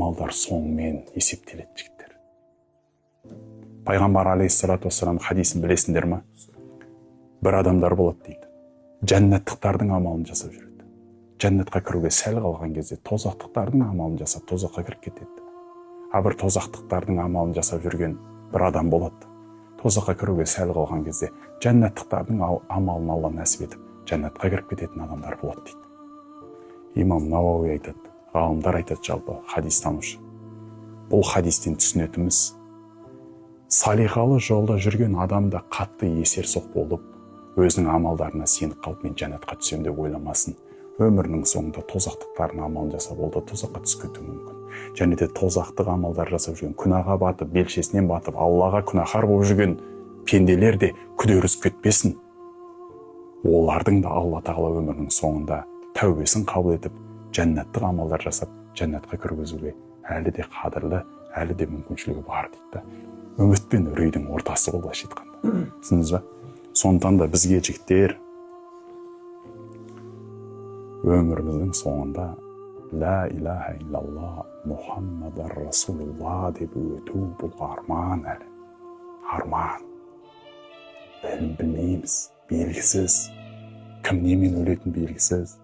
амалдар соңымен есептеледі жігіттер. Пайғамбар алейхиссалату вассалам хадисін білесіңдер ме? Бір адамдар болады дейді. Жәннаттықтардың амалын жасап жүреді. Жәннатқа кіруге сәл қалған кезде тозақтықтардың амалын жасап тозаққа кіріп кетеді. А бір тозақтықтардың амалын жасап жүрген бір адам болады. Тозаққа кіруге сәл қалған кезде жәннаттықтардың амалын Алла нәсіп етіп жәннатқа кіріп кететін адамдар болады дейді. Имам Науауи айтады, ғалымдар айтады, жалпы хадистанушы. Бұл хадистен түсінетіміз, салиқалы жолда жүрген адамда қатты есерсоқ болып, өзінің амалдарына сеніп қалып, мен жәннатқа түсем деп ойламасын. Өмірінің соңында тозақтықтардың амалын жасап, ол да тозаққа түсіп кетуі мүмкін. Және де тозақтық амалдар жасап жүрген, күнәға батып, белшесінен батып, Аллаға күнәһар болып жүрген пенделер де күдерісіп кетпесін. Олардың да Алла тағала өмірінің соңында тәубесін қабыл етіп, жәннаттық амалдар жасап, жәннатқа кіргізуге әлі де қадірлі, әлі де мүмкіншілігі бар дейді. Үміт пен үрейдің ортасы ол, былайша айтқанда. Түсіндіңіз ба? Сондықтан да бізге жігіттер өміріміздің соңында ла илаха иллалла Мұхаммадар Расулулла деп өту, бұл арман әлі. Арман. Білмейміз, белгісіз. Кім немен өлетін белгісіз.